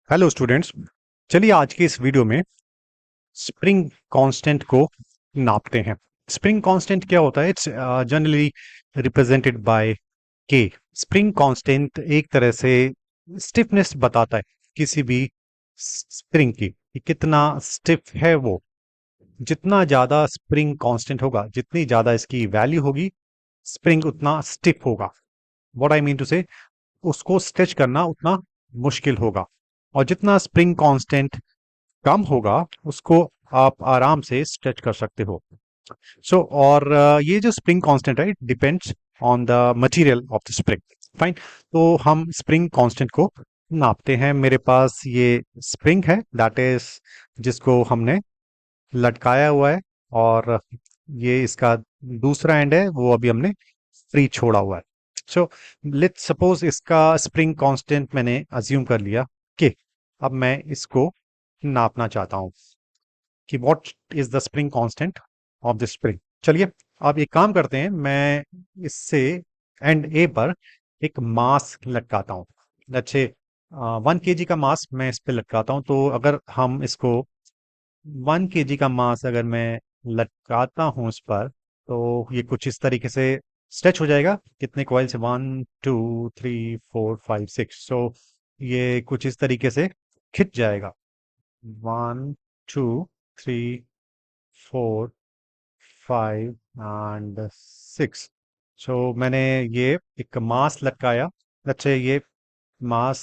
Hello students. चलिए आज की इस वीडियो में स्प्रिंग कांस्टेंट को नापते हैं। स्प्रिंग कांस्टेंट क्या होता है? इट्स जनरली रिप्रेजेंटेड बाय के। स्प्रिंग कांस्टेंट एक तरह से स्टिफनेस बताता है किसी भी स्प्रिंग की कि कितना स्टिफ है वो। जितना ज्यादा स्प्रिंग कांस्टेंट होगा, जितनी ज्यादा इसकी वैल्यू होगी, स्प्रिंग उतना स्टिफ होगा। व्हाट आई मीन टू से, उसको स्ट्रेच करना उतना मुश्किल होगा। और जितना स्प्रिंग कांस्टेंट कम होगा, उसको आप आराम से स्ट्रेच कर सकते हो। और ये जो स्प्रिंग कांस्टेंट है, it depends on the material of the spring. Fine. तो हम स्प्रिंग कांस्टेंट को नापते हैं। मेरे पास ये स्प्रिंग है, दैट इज जिसको हमने लटकाया हुआ है, और ये इसका दूसरा एंड है, वो अभी हमने फ्री छोड़ा हुआ है। सो लेट्स सपोज इसका स्प्रिंग कांस्टेंट मैंने अज्यूम कर लिया कि अब मैं इसको नापना चाहता हूं कि what is the spring constant of the spring. चलिए अब एक काम करते हैं, मैं इससे एंड ए पर एक मास लटकाता हूँ। अच्छे 1 kg का मास मैं इस पे लटकाता हूँ। तो अगर हम इसको 1 kg का मास अगर मैं लटकाता हूँ इस पर, तो ये कुछ इस तरीके से स्ट्रेच हो जाएगा। कितने कॉइल से? 1 2 3 4 5 6। सो ये कुछ इस तरीके से खिंच जाएगा। 1 2 3 4 5 एंड 6। सो मैंने ये एक मास लटकाया। अच्छा, ये मास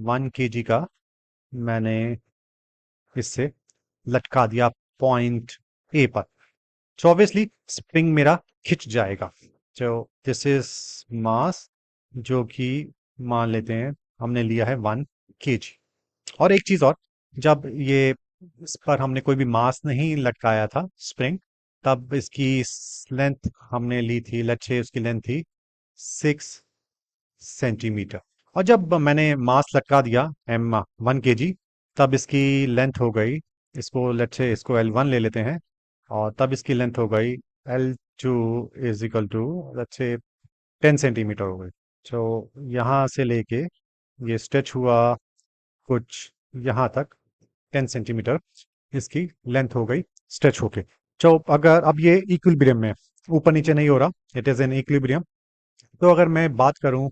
1 kg का मैंने इससे लटका दिया पॉइंट ए पर। सो ऑब्वियसली स्प्रिंग मेरा खिंच जाएगा। जो दिस इज मास, जो कि मान लेते हैं हमने लिया है 1 kg। और एक चीज और, जब ये इस पर हमने कोई भी मास नहीं लटकाया था स्प्रिंग, तब इसकी लेंथ हमने ली थी, लेट्स से उसकी लेंथ थी 6 सेंटीमीटर। और जब मैंने मास लटका दिया एम 1 kg, तब इसकी लेंथ हो गई, इसको लेट्स से इसको L1 ले लेते हैं, और तब इसकी लेंथ हो गई L2 is equal to let's say 10 centimetre हो गई। तो यहाँ से लेके ये स्ट्रेच हुआ कुछ यहाँ तक, 10 सेंटीमीटर इसकी लेंथ हो गई स्ट्रेच होके। तो अगर अब ये इक्विलिब्रियम में ऊपर नीचे नहीं हो रहा, इट इज एन इक्विलिब्रियम। तो अगर मैं बात करूं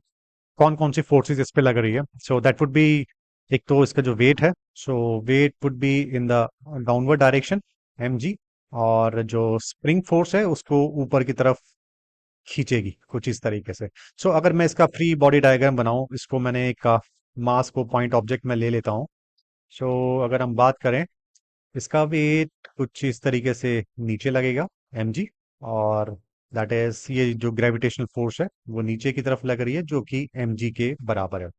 कौन कौन सी फोर्सेस इस पे लग रही है, सो दैट वुड बी, एक तो इसका जो वेट है, so weight would be in the downward direction, mg। और जो स्प्रिंग फोर्स है उसको ऊपर की तरफ खींचेगी कुछ इस तरीके से। सो अगर मैं इसका फ्री बॉडी डायग्राम बनाऊं, इसको मैंने एक मास को पॉइंट ऑब्जेक्ट में ले लेता हूं। सो अगर हम बात करें, इसका वेट कुछ इस तरीके से नीचे लगेगा, mg। और दैट इज, ये जो ग्रेविटेशनल फोर्स है वो नीचे की तरफ लग रही है, जो कि mg के बराबर है।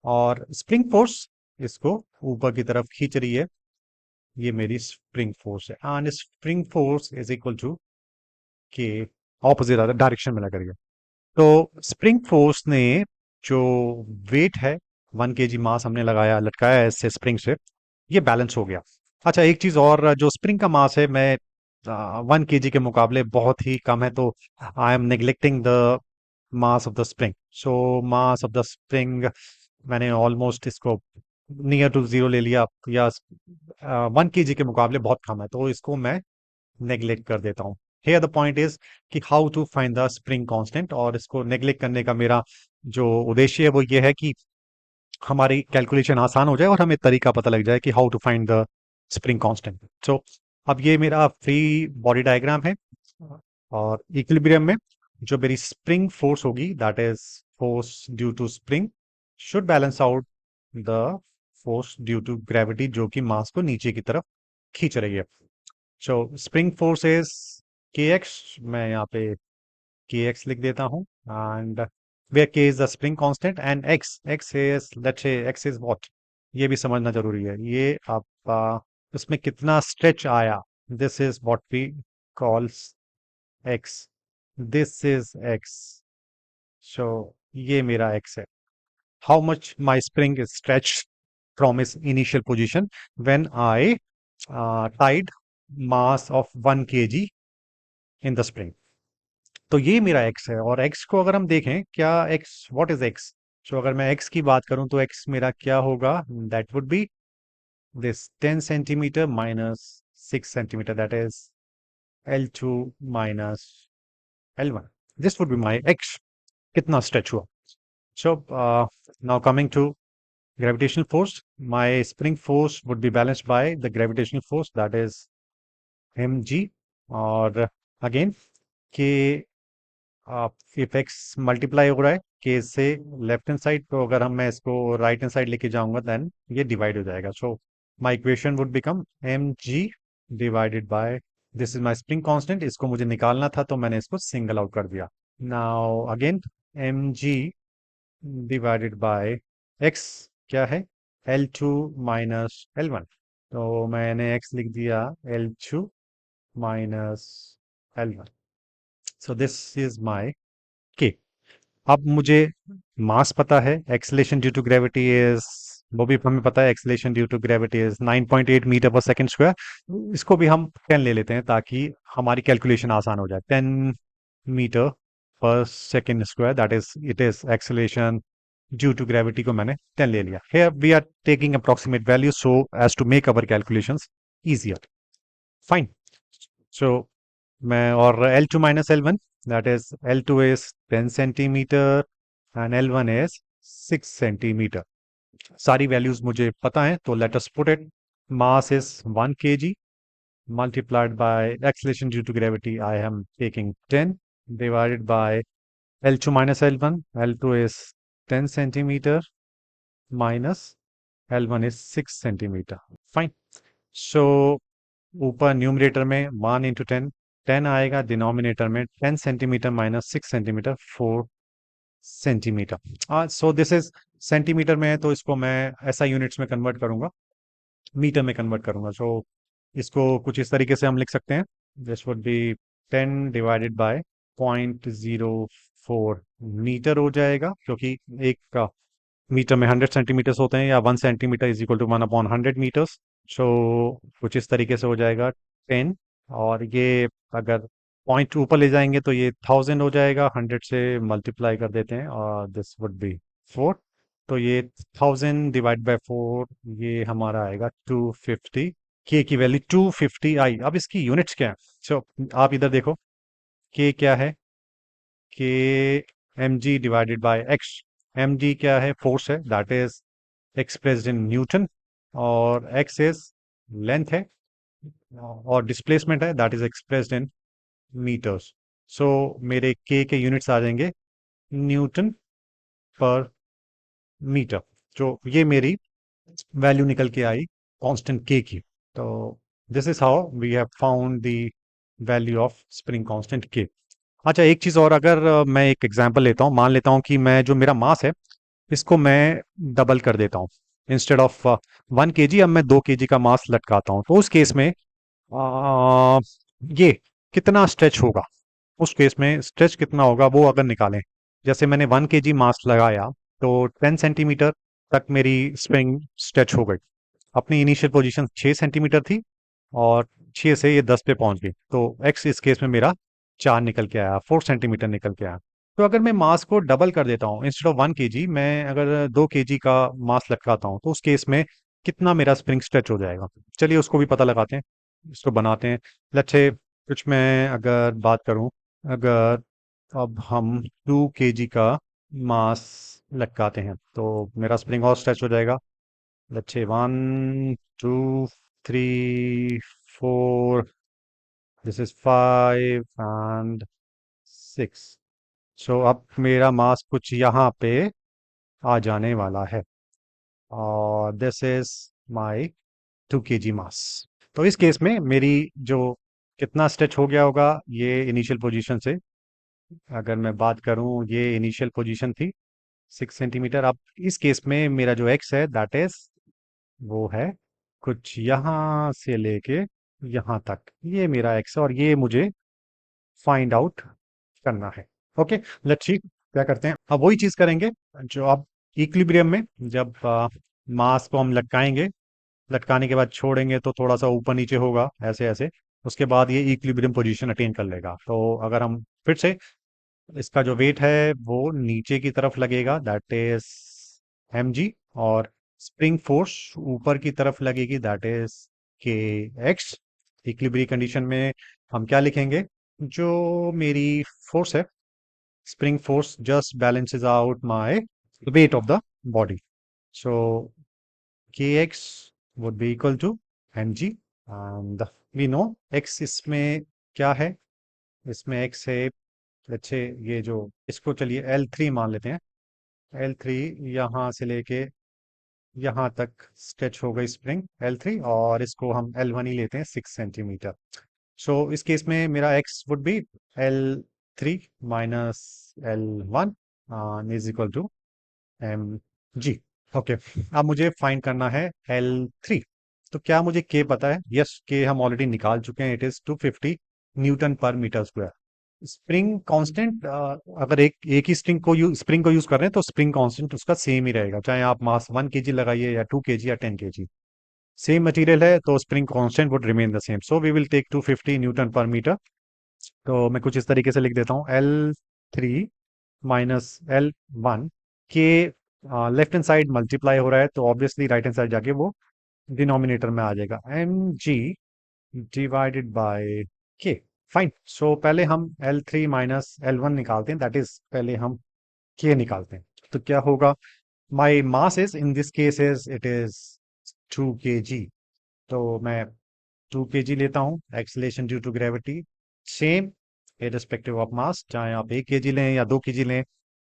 और स्प्रिंग फोर्स इसको ऊपर की तरफ खींच रही है, ये मेरी स्प्रिंग फोर्स है। And spring force is equal to k, opposite direction में लग रही है। तो स्प्रिंग फोर्स ने जो वेट है, 1 kg मास हमने लगाया, लटकाया है इससे स्प्रिंग से, ये बैलेंस हो गया। अच्छा, एक चीज और, जो स्प्रिंग का मास है, मैं 1 kg के मुकाबले बहुत ही कम है, तो I am neglecting the mass of the spring. So mass of the spring मैंने ऑलमोस्ट इसको नियर टू जीरो ले लिया, या 1 kg के मुकाबले बहुत कम है, तो इसको मैं नेग्लेक्ट कर देता हूँ। हियर द पॉइंट इज कि how to find the spring constant. और इसको नेग्लेक्ट करने का मेरा जो उद्देश्य है वो ये है कि हमारी कैलकुलेशन आसान हो जाए और हमें तरीका पता लग जाए कि how to find the spring constant. So अब ये मेरा फ्री बॉडी डायग्राम है, और इक्विलिब्रियम में जो मेरी स्प्रिंग फोर्स होगी, that is force due to spring, should balance out the force due to gravity, जो कि मास को नीचे की तरफ खींच रही है। सो स्प्रिंग फोर्स इज kx, मैं यहाँ पे kx लिख देता हूँ। And where k is the spring constant and x is, let's say x is what, ये भी समझना जरूरी है। ये आपका उसमें कितना स्ट्रेच आया, this is what we calls x, this is x। so ये मेरा x है। how much my spring is stretched from its initial position when I tied mass of 1 kg in the spring। तो ये मेरा x है। और x को अगर हम देखें, क्या x, व्हाट इज x? सो अगर मैं x की बात करूं तो x मेरा क्या होगा, that would be this 10 centimetre minus 6 centimetre, that is L2 minus L1. This would be my x. कितना स्ट्रेच हुआ. So now coming to gravitational force, my spring force would be balanced by the gravitational force, that is mg. और again k, if x multiply हो रहा है k से left hand side, तो अगर हम मैं इसको राइट हैंड साइड लेके जाऊंगा देन ये डिवाइड हो जाएगा. So my equation would become mg divided bye, this is my spring constant, इसको मुझे निकालना था तो मैंने इसको सिंगल आउट कर दिया. Now again mg divided bye x क्या है, L2 माइनस L1. तो मैंने x लिख दिया L2 minus L1. So this is my k. अब मुझे मास पता है, acceleration due to gravity is, वो भी हमें पता है, acceleration due to gravity is 9.8 metre per second square. इसको भी हम 10 ले लेते हैं ताकि हमारी कैलकुलेशन आसान हो जाए. 10 metre per second square, that is it is acceleration due to gravity को मैंने 10 ले लिया. Here we are taking approximate value so as to make our calculations easier. Fine. So मैं और L2 minus L1, that is L2 is 10 centimetre and L1 is 6 centimetre. सारी values मुझे पता है तो let us put it. Mass is 1 kg multiplied by acceleration due to gravity, I am taking 10 divided by L2 minus L1. L2 is 10 centimeter minus L1 is 6 centimeter. Fine. So ऊपर numerator में 1 into 10, 10 आएगा. Denominator में 10 centimetre minus 6 centimetre, 4 centimetre. So this is centimetre में है तो इसको मैं ऐसा यूनिट्स में कन्वर्ट करूंगा, मीटर में कन्वर्ट करूंगा. सो इसको कुछ इस तरीके से हम लिख सकते हैं. This would be 10 divided by 0.04 metre हो जाएगा, क्योंकि एक का मीटर में 100 सेंटीमीटर्स होते हैं, या 1 centimetre is equal to 1/100 metres. So कुछ इस तरीके से हो जाएगा 10. और ये अगर पॉइंट ऊपर ले जाएंगे तो ये 1000 हो जाएगा. 100 से मल्टीप्लाई कर देते हैं और दिस वुड बी 4. तो ये 1000 डिवाइड बाय 4, ये हमारा आएगा 250. के की वैल्यू 250 आई. अब इसकी यूनिट्स क्या है? सो आप इधर देखो, के क्या है, k m g divided by x. M g क्या है, फोर्स है, that is expressed in newton. और एक्स इज लेंथ है, और डिस्प्लेसमेंट है, that is expressed in meters. So मेरे के यूनिट्स आ जाएंगे न्यूटन पर मीटर. जो ये मेरी वैल्यू निकल के आई कांस्टेंट के की. तो this is how we have found the value of spring constant k. अच्छा, एक चीज और, अगर मैं एक एग्जांपल लेता हूँ, मान लेता हूँ कि मैं जो मेरा मास है इसको मैं डबल कर देता हूँ. इंस्टेड ऑफ 1 kg अब मैं 2 kg का मास लटकाता हूँ. तो उस केस में ये कितना स्ट्रेच होगा, उस केस में स्ट्रेच कितना होगा वो अगर निकालें. जैसे मैंने 1 kg मास लगाया तो 10 सेंटीमीटर तक मेरी स्प्रिंग स्ट्रेच हो गई. अपनी इनिशियल पोजीशन 6 सेंटीमीटर थी और 6 से ये 10 पे पहुंच गई. तो एक्स इस केस में मेरा 4 निकल के आया, 4 सेंटीमीटर निकल के आया. तो अगर मैं मास को डबल कर देता हूँ, इंस्टेड ऑफ 1 kg मैं अगर 2 kg का मास लटकाता हूँ, तो उस केस में कितना मेरा स्प्रिंग स्ट्रेच हो जाएगा. चलिए उसको भी पता लगाते हैं, इसको बनाते हैं. लेट्स से कुछ मैं अगर बात करूं, अगर अब हम 2 kg का मास लटकाते हैं तो मेरा स्प्रिंग और स्ट्रेच हो जाएगा. Let's say 1 2 3 4, this is 5 and 6. सो अब मेरा मास कुछ यहाँ पे आ जाने वाला है, और दिस इज माय 2 kg मास. तो इस केस में मेरी जो कितना स्ट्रेच हो गया होगा, ये इनिशियल पोजीशन से अगर मैं बात करूं, ये इनिशियल पोजीशन थी 6 सेंटीमीटर. अब इस केस में मेरा जो एक्स है दैट इज, वो है कुछ यहाँ से लेके यहाँ तक, ये मेरा एक्स है और ये मुझे फाइंड आउट करना है. ओके, लेट्स सी क्या करते हैं. अब वही चीज करेंगे जो अब इक्विलिब्रियम में, जब मास को हम लटकाएंगे, लटकाने के बाद छोड़ेंगे तो थोड़ा सा ऊपर नीचे होगा, ऐसे ऐसे. उसके बाद ये इक्विलिब्रियम पोजीशन अटेन कर लेगा. तो अगर हम फिर से इसका जो वेट है वो नीचे की तरफ लगेगा, दैट इज mg, और स्प्रिंग फोर्स ऊपर की तरफ लगेगी, दैट इज के एक्स। इक्विलिब्रियम कंडीशन में हम क्या लिखेंगे? जो मेरी फोर्स है, spring force just balances out my weight of the body. So kx would be equal to mg, and we know x इसमें क्या है? इसमें x है, अच्छे, ये जो, इसको चलिए L3 मान लेते हैं। L3 यहाँ से लेके यहाँ तक स्ट्रेच हो गई स्प्रिंग L3, और इसको हम L1 ही लेते हैं, 6 सेंटीमीटर। सो इस केस में मेरा x would be L3 minus L1 is equal to mg। Okay, अब मुझे फाइंड करना है L3। तो क्या मुझे k पता है? यस, k हम ऑलरेडी निकाल चुके हैं, it is 250 newton per metre square. Spring constant, अगर एक ही स्प्रिंग को यूज कर रहे हैं तो स्प्रिंग कांस्टेंट उसका सेम ही रहेगा, चाहे आप मास 1 kg लगाइए या 2 kg या 10 kg। सेम मटेरियल है तो spring constant would remain the same, so we will take 250 newton per metre. तो मैं कुछ इस तरीके से लिख देता हूँ, L3 माइनस L1 के लेफ्ट हैंड साइड मल्टीप्लाई हो रहा है तो ऑब्वियसली राइट हैंड साइड जाके वो डिनोमिनेटर में आ जाएगा, mg divided by k। Fine, so पहले हम L3 माइनस L1 निकालते हैं, दैट इज पहले हम k निकालते हैं। तो क्या होगा? My mass is, in this case is, it is 2 kg। तो मैं 2 kg लेता हूँ, acceleration due to gravity same irrespective of mass, चाहे आप 1 kg लें या 2 kg लें,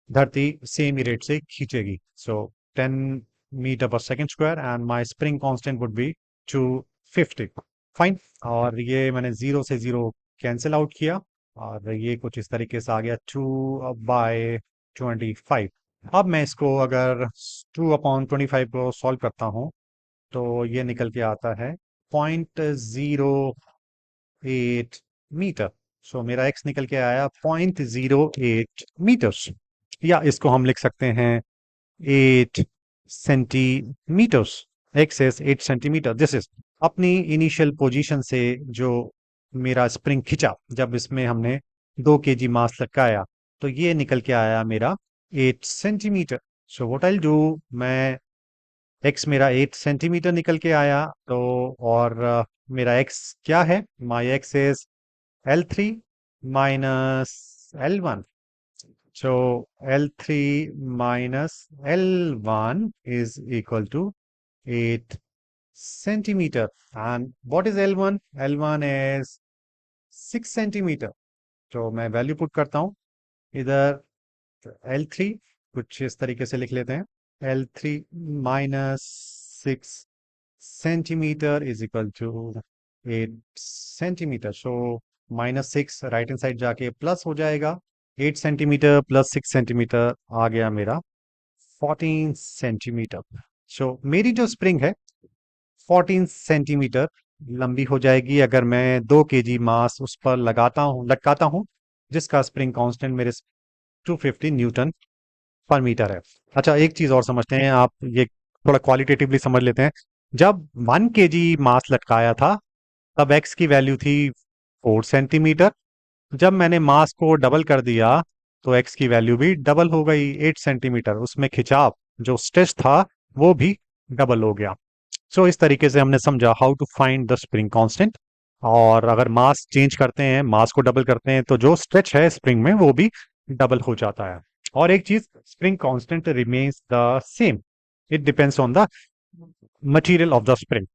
धरती सेम ही रेट से खींचेगी। सो 10 मीटर पर second square, and my spring constant would be 250। Fine, और ये मैंने जीरो से जीरो कैंसिल आउट किया, और ये कुछ इस तरीके से आ गया 2/25। अब मैं इसको अगर 2/25 को सॉल्व करता हूँ तो ये निकल के आता है 0.08 मीटर। सो मेरा x निकल के आया 0.08 मीटर्स, या इसको हम लिख सकते हैं 8 centimetres. x is 8 centimetre, this is अपनी इनिशियल पोजीशन से जो मेरा स्प्रिंग खिंचा जब इसमें हमने 2 kg मास लगाया, तो ये निकल के आया मेरा 8 centimetre. So what I do, मैं x मेरा 8 सेंटीमीटर निकल के आया, तो और मेरा x क्या है? My x is L3 minus L1। So L3 minus L1 is equal to 8 centimetre, and what is L1? L1 is 6 centimetre. तो मैं वैल्यू पुट करता हूँ इधर, L3 कुछ इस तरीके से लिख लेते हैं, L3 minus 6 centimetre is equal to 8 centimetre. So -6 right hand side जाके प्लस हो जाएगा, 8 सेंटीमीटर प्लस 6 सेंटीमीटर आ गया मेरा 14 सेंटीमीटर। सो मेरी जो स्प्रिंग है 14 सेंटीमीटर लंबी हो जाएगी अगर मैं 2 kg मास उस पर लटकाता हूँ, जिसका स्प्रिंग कांस्टेंट मेरे 250 न्यूटन पर मीटर है। अच्छा, एक चीज और समझते हैं, आप ये थोड़ा क्वालिटेटिवली समझ लेते हैं। जब 1 kg मास लटकाया था तब x की वैल्यू थी 4 सेंटीमीटर। जब मैंने मास को डबल कर दिया तो x की वैल्यू भी डबल हो गई, 8 सेंटीमीटर। उसमें खिंचाव जो स्ट्रेस था वो भी डबल हो गया। सो इस तरीके से हमने समझा how to find the spring constant. और अगर मास चेंज करते हैं, मास को डबल करते हैं, तो जो स्ट्रेच है स्प्रिंग में वो भी डबल हो जाता है। और एक चीज, spring constant remains the same, it depends on the material of the spring.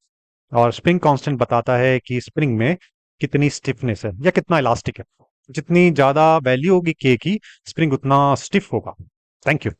और स्प्रिंग कांस्टेंट बताता है कि स्प्रिंग में कितनी स्टिफनेस है या कितना इलास्टिक है। जितनी ज्यादा वैल्यू होगी के की, स्प्रिंग उतना स्टिफ होगा। Thank you.